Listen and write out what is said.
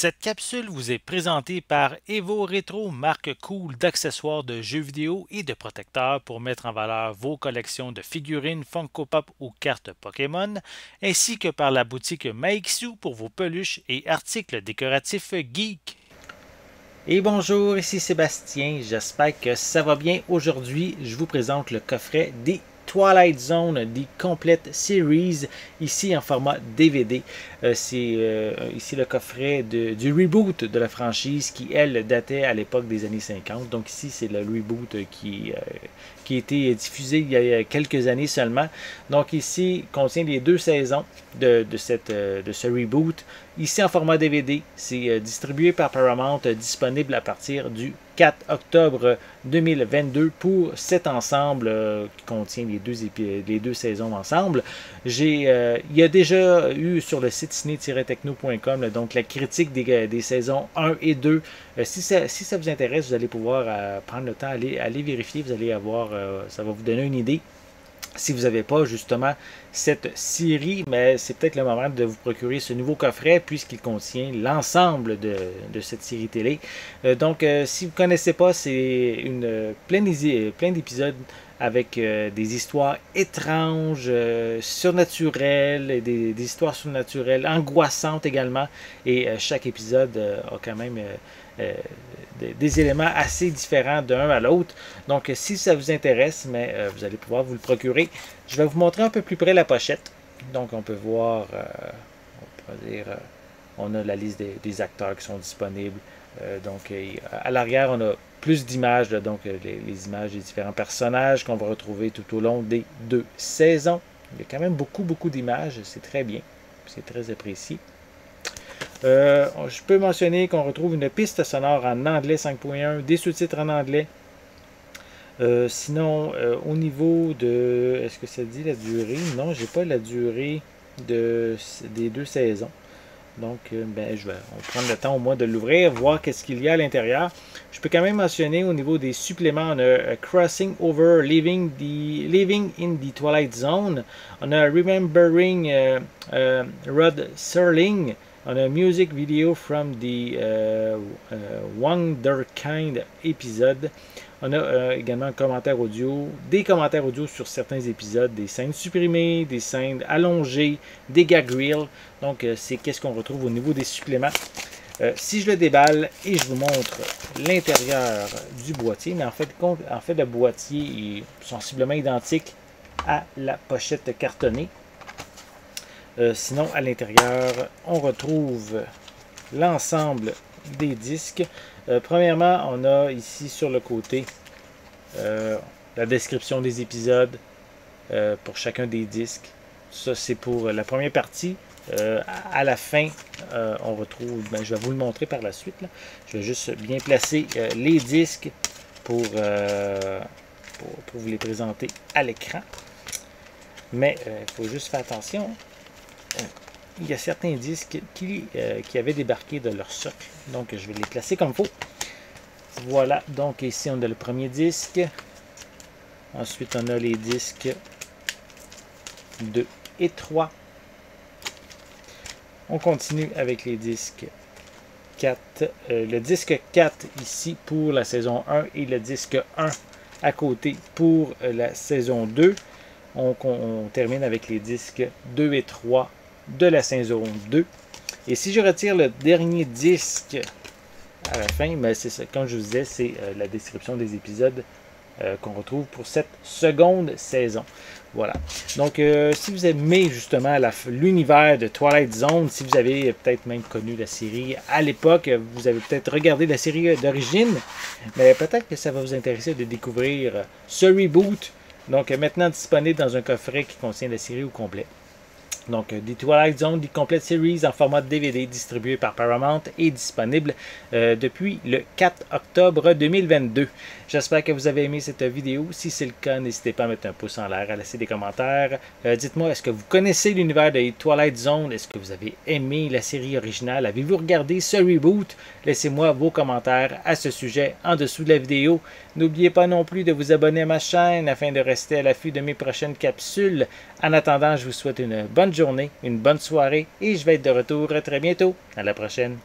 Cette capsule vous est présentée par Evo Retro, marque cool d'accessoires de jeux vidéo et de protecteurs pour mettre en valeur vos collections de figurines Funko Pop ou cartes Pokémon, ainsi que par la boutique Maixu pour vos peluches et articles décoratifs geek. Et bonjour, ici Sébastien, j'espère que ça va bien. Aujourd'hui, je vous présente le coffret des Twilight Zone, The Complete Series, ici en format DVD. C'est ici le coffret du reboot de la franchise qui, elle, datait à l'époque des années 50. Donc ici, c'est le reboot qui a été diffusé il y a quelques années seulement. Donc ici, contient les deux saisons de ce reboot. Ici en format DVD, c'est distribué par Paramount, disponible à partir du 4 octobre 2022 pour cet ensemble qui contient les deux saisons ensemble. Il y a déjà eu sur le site ciné-techno.com donc la critique des saisons 1 et 2. Si ça vous intéresse, vous allez pouvoir prendre le temps, aller vérifier, vous allez avoir, ça va vous donner une idée. Si vous n'avez pas justement cette série, mais c'est peut-être le moment de vous procurer ce nouveau coffret puisqu'il contient l'ensemble de cette série télé. Si vous ne connaissez pas, c'est plein d'épisodes avec des histoires étranges, surnaturelles, des histoires surnaturelles, angoissantes également. Et chaque épisode a quand même des éléments assez différents d'un à l'autre. Donc, si ça vous intéresse, vous allez pouvoir vous le procurer. Je vais vous montrer un peu plus près la pochette. Donc, on peut voir, on a la liste des acteurs qui sont disponibles. À l'arrière, on a plus d'images, les images des différents personnages qu'on va retrouver tout au long des deux saisons. Il y a quand même beaucoup d'images, c'est très bien, c'est très apprécié. Je peux mentionner qu'on retrouve une piste sonore en anglais 5.1, des sous-titres en anglais. Sinon, au niveau de... Est-ce que ça dit la durée? Non, j'ai pas la durée des deux saisons. Donc, on va prendre le temps au moins de l'ouvrir, voir qu'est-ce qu'il y a à l'intérieur. Je peux quand même mentionner au niveau des suppléments, on a Crossing Over, Living in the Twilight Zone. On a Remembering Rod Serling. On a Music Video from the Wonderkind épisode. On a également un commentaire audio, des commentaires audio sur certains épisodes, des scènes supprimées, des scènes allongées, des gag reels. Donc, c'est qu'est-ce qu'on retrouve au niveau des suppléments. Si je le déballe et je vous montre l'intérieur du boîtier, mais en fait, le boîtier est sensiblement identique à la pochette cartonnée. Sinon, à l'intérieur, on retrouve l'ensemble des disques. Premièrement, on a ici sur le côté la description des épisodes pour chacun des disques. Ça, c'est pour la première partie. À la fin, on retrouve, je vais vous le montrer par la suite. Là. Je vais juste bien placer les disques pour vous les présenter à l'écran. Mais il faut juste faire attention. Il y a certains disques qui avaient débarqué de leur socle. Donc, je vais les placer comme il faut. Voilà. Donc, ici, on a le premier disque. Ensuite, on a les disques 2 et 3. On continue avec les disques 4. Le disque 4 ici pour la saison 1 et le disque 1 à côté pour la saison 2. On termine avec les disques 2 et 3 de la saison 2. Et si je retire le dernier disque à la fin, c'est ça, comme je vous disais, c'est la description des épisodes qu'on retrouve pour cette seconde saison. Voilà. Donc, si vous aimez justement l'univers de Twilight Zone, si vous avez peut-être même connu la série à l'époque, vous avez peut-être regardé la série d'origine, mais peut-être que ça va vous intéresser de découvrir ce reboot. Donc, maintenant disponible dans un coffret qui contient la série au complet. Donc, The Twilight Zone, The Complete Series en format DVD distribué par Paramount et disponible depuis le 4 octobre 2022. J'espère que vous avez aimé cette vidéo. Si c'est le cas, n'hésitez pas à mettre un pouce en l'air, à laisser des commentaires. Dites-moi, est-ce que vous connaissez l'univers de Twilight Zone? Est-ce que vous avez aimé la série originale? Avez-vous regardé ce reboot? Laissez-moi vos commentaires à ce sujet en dessous de la vidéo. N'oubliez pas non plus de vous abonner à ma chaîne afin de rester à l'affût de mes prochaines capsules. En attendant, je vous souhaite une bonne journée, une bonne soirée et je vais être de retour très bientôt. À la prochaine.